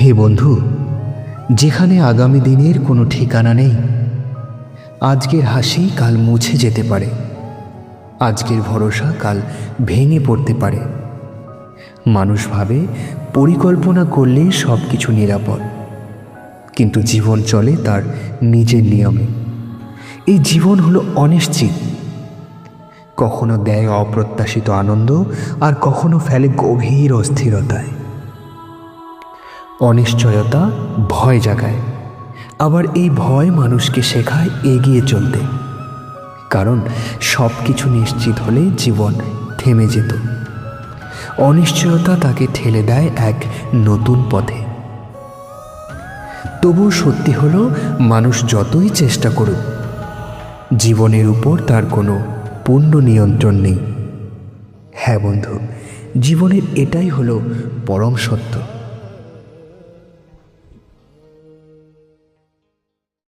হে বন্ধু, যেখানে আগামী দিনের কোনো ঠিকানা নেই, আজকের হাসি কাল মুছে যেতে পারে, আজকের ভরসা কাল ভেঙে পড়তে পারে। মানুষ ভাবে পরিকল্পনা করলে সব কিছু নিরাপদ, কিন্তু জীবন চলে তার নিজের নিয়মে। এই জীবন হলো অনিশ্চিত, কখনো দেয় অপ্রত্যাশিত আনন্দ, আর কখনো ফেলে গভীর অস্থিরতায়। অনিশ্চয়তা ভয় জাগায়, আবার এই ভয় মানুষকে শেখায় এগিয়ে চলতে। কারণ সব কিছু নিশ্চিত হলে জীবন থেমে যেত, অনিশ্চয়তা তাকে ঠেলে দেয় এক নতুন পথে। তবু সত্যি হলো, মানুষ যতই চেষ্টা করুক, জীবনের উপর তার কোনো পূর্ণ নিয়ন্ত্রণ নেই। হ্যাঁ বন্ধু, জীবনের এটাই হলো পরম সত্য।